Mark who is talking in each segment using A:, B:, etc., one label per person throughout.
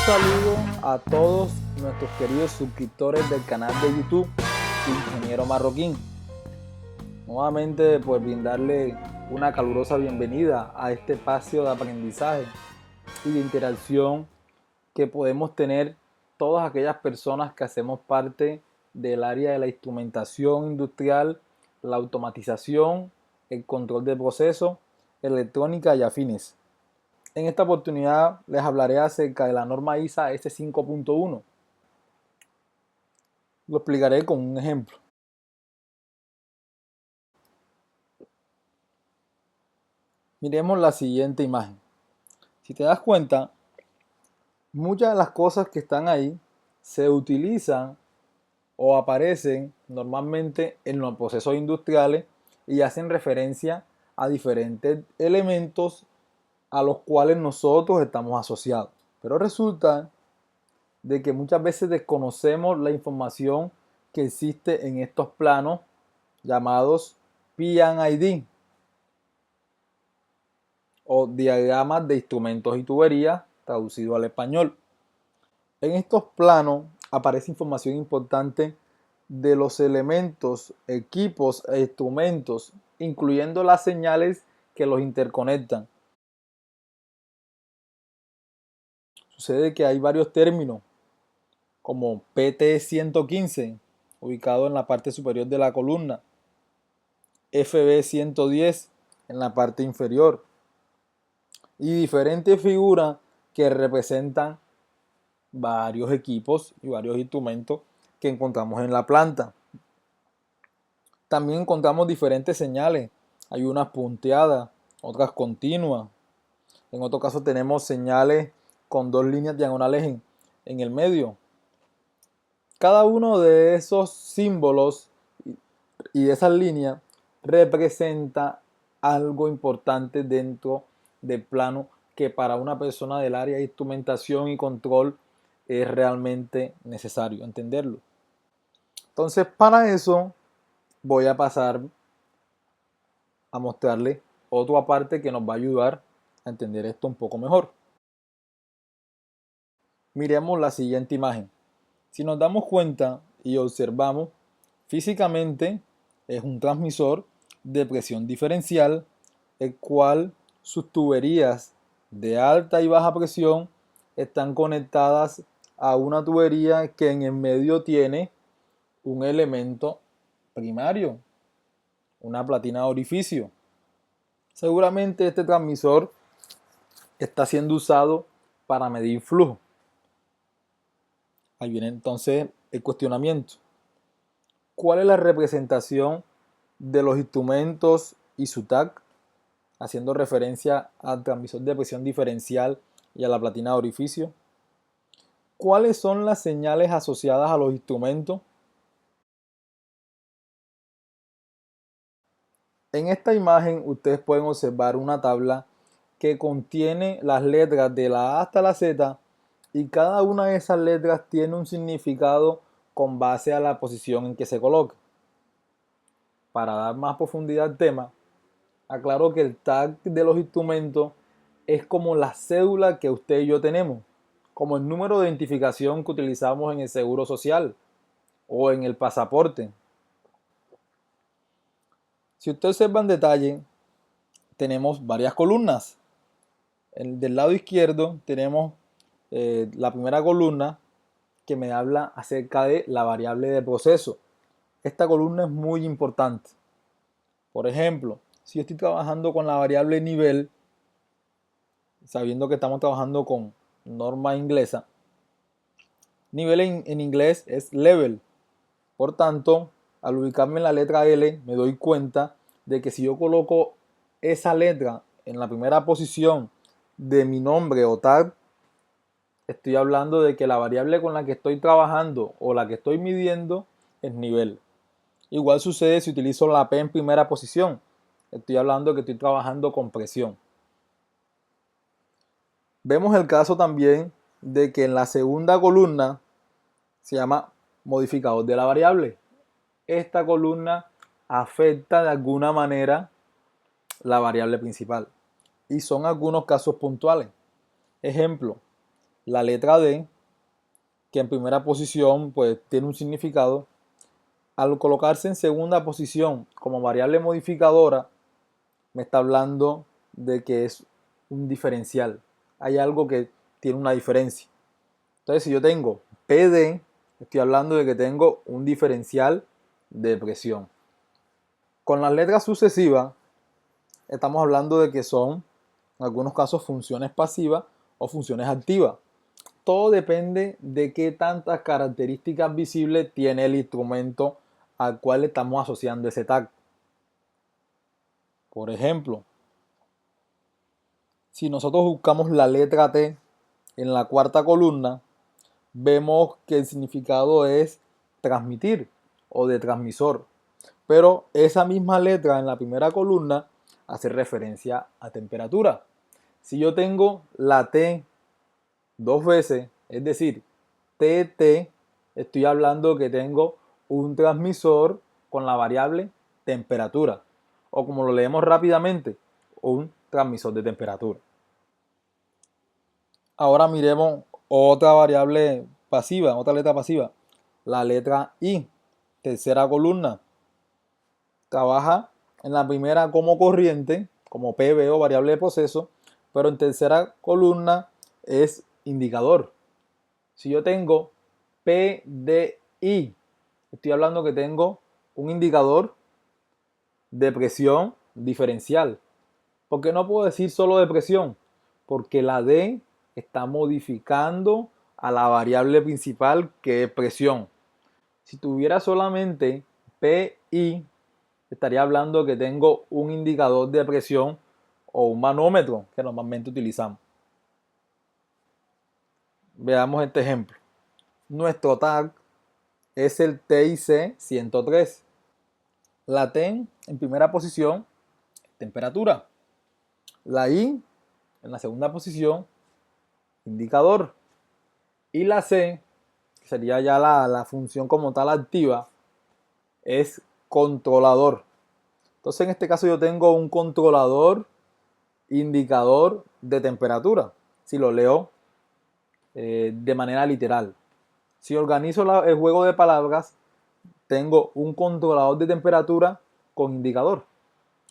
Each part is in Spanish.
A: saludo a todos nuestros queridos suscriptores del canal de YouTube Ingeniero Marroquín. Nuevamente, pues brindarle una calurosa bienvenida a este espacio de aprendizaje y de interacción que podemos tener todas aquellas personas que hacemos parte del área de la instrumentación industrial, la automatización, el control de procesos, electrónica y afines. En esta oportunidad les hablaré acerca de la norma ISA S5.1. Lo explicaré con un ejemplo. Miremos la siguiente imagen. Si te das cuenta, muchas de las cosas que están ahí se utilizan o aparecen normalmente en los procesos industriales y hacen referencia a diferentes elementos a los cuales nosotros estamos asociados. Pero resulta de que muchas veces desconocemos la información que existe en estos planos llamados P&ID o diagramas de instrumentos y tuberías, traducido al español. En estos planos aparece información importante de los elementos, equipos e instrumentos, incluyendo las señales que los interconectan. Sucede que hay varios términos, como PT115, ubicado en la parte superior de la columna, FB110 en la parte inferior, y diferentes figuras que representan varios equipos y varios instrumentos que encontramos en la planta. También encontramos diferentes señales, hay unas punteadas, otras continuas. En otro caso tenemos señales con dos líneas diagonales en el medio. Cada uno de esos símbolos y de esas líneas representa algo importante dentro del plano que para una persona del área de instrumentación y control es realmente necesario entenderlo. Entonces, para eso voy a pasar a mostrarle otra parte que nos va a ayudar a entender esto un poco mejor. Miremos la siguiente imagen. Si nos damos cuenta y observamos, físicamente es un transmisor de presión diferencial, el cual sus tuberías de alta y baja presión están conectadas a una tubería que en el medio tiene un elemento primario, una platina de orificio. Seguramente este transmisor está siendo usado para medir flujo. Ahí viene entonces el cuestionamiento. ¿Cuál es la representación de los instrumentos y su tag? Haciendo referencia al transmisor de presión diferencial y a la platina de orificio. ¿Cuáles son las señales asociadas a los instrumentos? En esta imagen ustedes pueden observar una tabla que contiene las letras de la A hasta la Z y cada una de esas letras tiene un significado con base a la posición en que se coloca. Para dar más profundidad al tema, aclaro que el tag de los instrumentos es como la cédula que usted y yo tenemos, como el número de identificación que utilizamos en el seguro social o en el pasaporte. Si usted observa en detalle, tenemos varias columnas. Del lado izquierdo tenemos la primera columna que me habla acerca de la variable de proceso. Esta columna es muy importante. Por ejemplo, si yo estoy trabajando con la variable nivel, sabiendo que estamos trabajando con norma inglesa, nivel en inglés es level. Por tanto, al ubicarme en la letra L, me doy cuenta de que si yo coloco esa letra en la primera posición de mi nombre o tag, estoy hablando de que la variable con la que estoy trabajando o la que estoy midiendo es nivel. Igual sucede si utilizo la P en primera posición. Estoy hablando de que estoy trabajando con presión. Vemos el caso también de que en la segunda columna se llama modificador de la variable. Esta columna afecta de alguna manera la variable principal y son algunos casos puntuales. Ejemplo, la letra D, que en primera posición pues tiene un significado, al colocarse en segunda posición como variable modificadora, me está hablando de que es un diferencial. Hay algo que tiene una diferencia. Entonces, si yo tengo PD, estoy hablando de que tengo un diferencial de presión. Con las letras sucesivas, estamos hablando de que son, en algunos casos, funciones pasivas o funciones activas. Todo depende de qué tantas características visibles tiene el instrumento al cual estamos asociando ese tag. Por ejemplo, si nosotros buscamos la letra T en la cuarta columna, vemos que el significado es transmitir o de transmisor. Pero esa misma letra en la primera columna hace referencia a temperatura. Si yo tengo la T dos veces, es decir, TT, estoy hablando que tengo un transmisor con la variable temperatura. O como lo leemos rápidamente, un transmisor de temperatura. Ahora miremos otra variable pasiva, otra letra pasiva. La letra I, tercera columna. Trabaja en la primera como corriente, como PV o variable de proceso, pero en tercera columna es indicador. Si yo tengo PDI, estoy hablando que tengo un indicador de presión diferencial. ¿Por qué no puedo decir solo de presión? Porque la D está modificando a la variable principal que es presión. Si tuviera solamente PI, estaría hablando que tengo un indicador de presión o un manómetro que normalmente utilizamos. Veamos este ejemplo. Nuestro tag es el TIC 103. La T en primera posición, temperatura. La I en la segunda posición, indicador. Y la C, que sería ya la función como tal activa, es controlador. Entonces en este caso yo tengo un controlador indicador de temperatura, si lo leo de manera literal. Si organizo el juego de palabras, tengo un controlador de temperatura con indicador,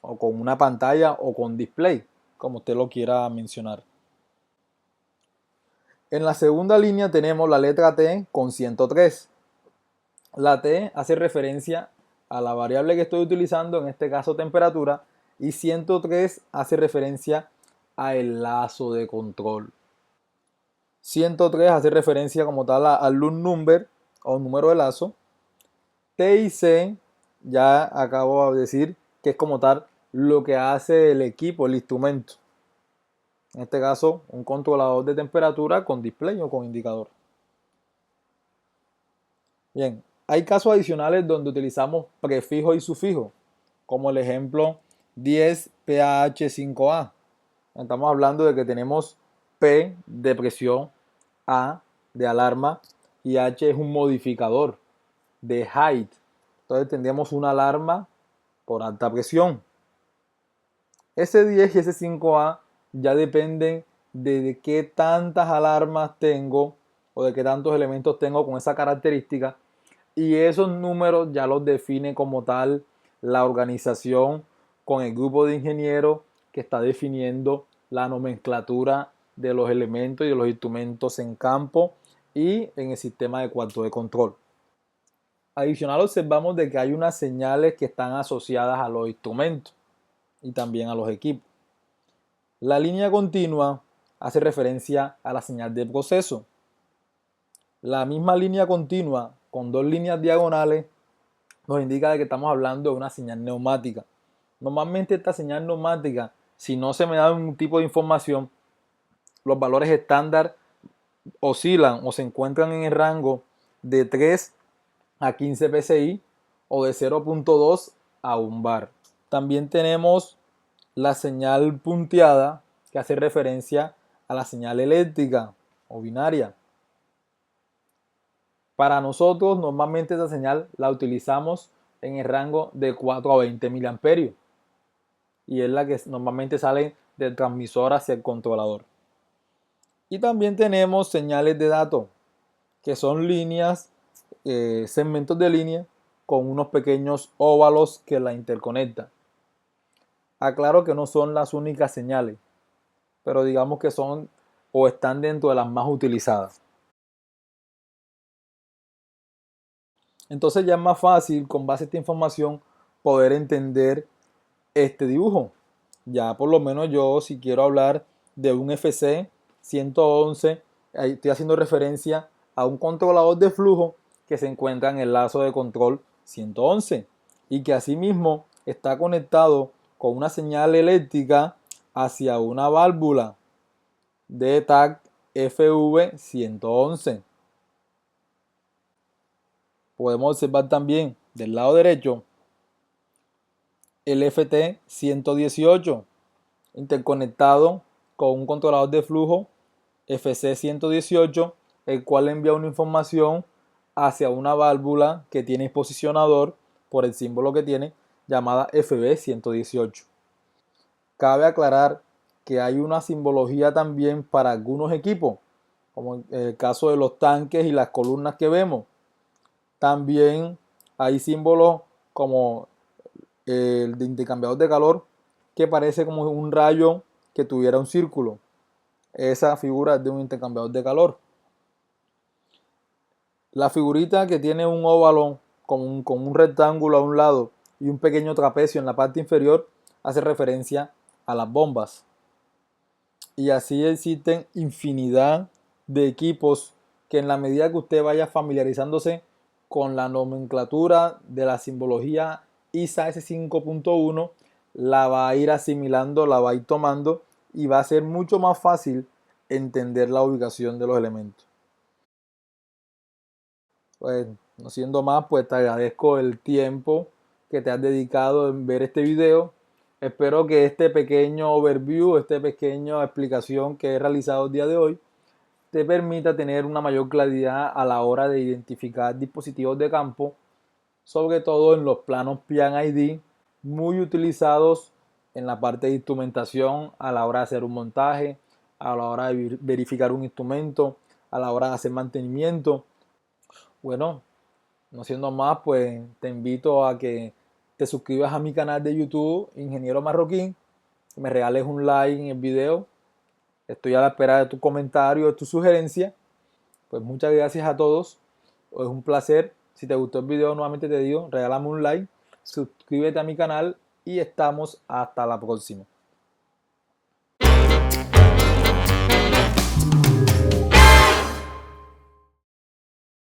A: o con una pantalla o con display, como usted lo quiera mencionar. En la segunda línea tenemos la letra T con 103. La T hace referencia a la variable que estoy utilizando, en este caso temperatura, y 103 hace referencia al lazo de control. 103 hace referencia como tal al loop number o número de lazo. T y C ya acabo de decir que es como tal lo que hace el equipo, el instrumento. En este caso, un controlador de temperatura con display o con indicador. Bien, hay casos adicionales donde utilizamos prefijo y sufijo, como el ejemplo 10PAH5A. Estamos hablando de que tenemos P de presión, A de alarma y H es un modificador de height. Entonces tendríamos una alarma por alta presión. Ese 10 y ese 5A ya dependen de qué tantas alarmas tengo o de qué tantos elementos tengo con esa característica, y esos números ya los define como tal la organización con el grupo de ingenieros que está definiendo la nomenclatura de los elementos y de los instrumentos en campo y en el sistema de cuarto de control. Adicional, observamos de que hay unas señales que están asociadas a los instrumentos y también a los equipos. La línea continua hace referencia a la señal de proceso. La misma línea continua con dos líneas diagonales nos indica de que estamos hablando de una señal neumática. Normalmente esta señal neumática, si no se me da un tipo de información, los valores estándar oscilan o se encuentran en el rango de 3 a 15 psi o de 0.2 a 1 bar. También tenemos la señal punteada, que hace referencia a la señal eléctrica o binaria. Para nosotros normalmente esa señal la utilizamos en el rango de 4 a 20 miliamperios y es la que normalmente sale del transmisor hacia el controlador. Y también tenemos señales de datos, que son líneas, segmentos de línea con unos pequeños óvalos que la interconectan. Aclaro que no son las únicas señales, pero digamos que son o están dentro de las más utilizadas. Entonces ya es más fácil, con base a esta información, poder entender este dibujo. Ya por lo menos yo, si quiero hablar de un FC 111, ahí estoy haciendo referencia a un controlador de flujo que se encuentra en el lazo de control 111 y que asimismo está conectado con una señal eléctrica hacia una válvula de TAC FV 111. Podemos observar también del lado derecho el FT 118 interconectado con un controlador de flujo FC 118, el cual envía una información hacia una válvula que tiene posicionador por el símbolo que tiene, llamada FB 118. Cabe aclarar que hay una simbología también para algunos equipos, como en el caso de los tanques y las columnas que vemos. También hay símbolos como el de intercambiador de calor, que parece como un rayo que tuviera un círculo. Esa figura es de un intercambiador de calor. La figurita que tiene un óvalo con un rectángulo a un lado y un pequeño trapecio en la parte inferior hace referencia a las bombas. Y así existen infinidad de equipos que, en la medida que usted vaya familiarizándose con la nomenclatura de la simbología ISA S5.1, la va a ir asimilando, la va a ir tomando y va a ser mucho más fácil entender la ubicación de los elementos. Pues no siendo más, pues te agradezco el tiempo que te has dedicado en ver este video. Espero que este pequeño overview, esta pequeña explicación que he realizado el día de hoy, te permita tener una mayor claridad a la hora de identificar dispositivos de campo, sobre todo en los planos Pian ID, muy utilizados en la parte de instrumentación a la hora de hacer un montaje, a la hora de verificar un instrumento, a la hora de hacer mantenimiento. Bueno, no siendo más, pues te invito a que te suscribas a mi canal de YouTube, Ingeniero Marroquín, que me regales un like en el video. Estoy a la espera de tu comentario, de tu sugerencia. Pues muchas gracias a todos. Es un placer. Si te gustó el video, nuevamente te digo, regálame un like, suscríbete a mi canal y estamos hasta la próxima.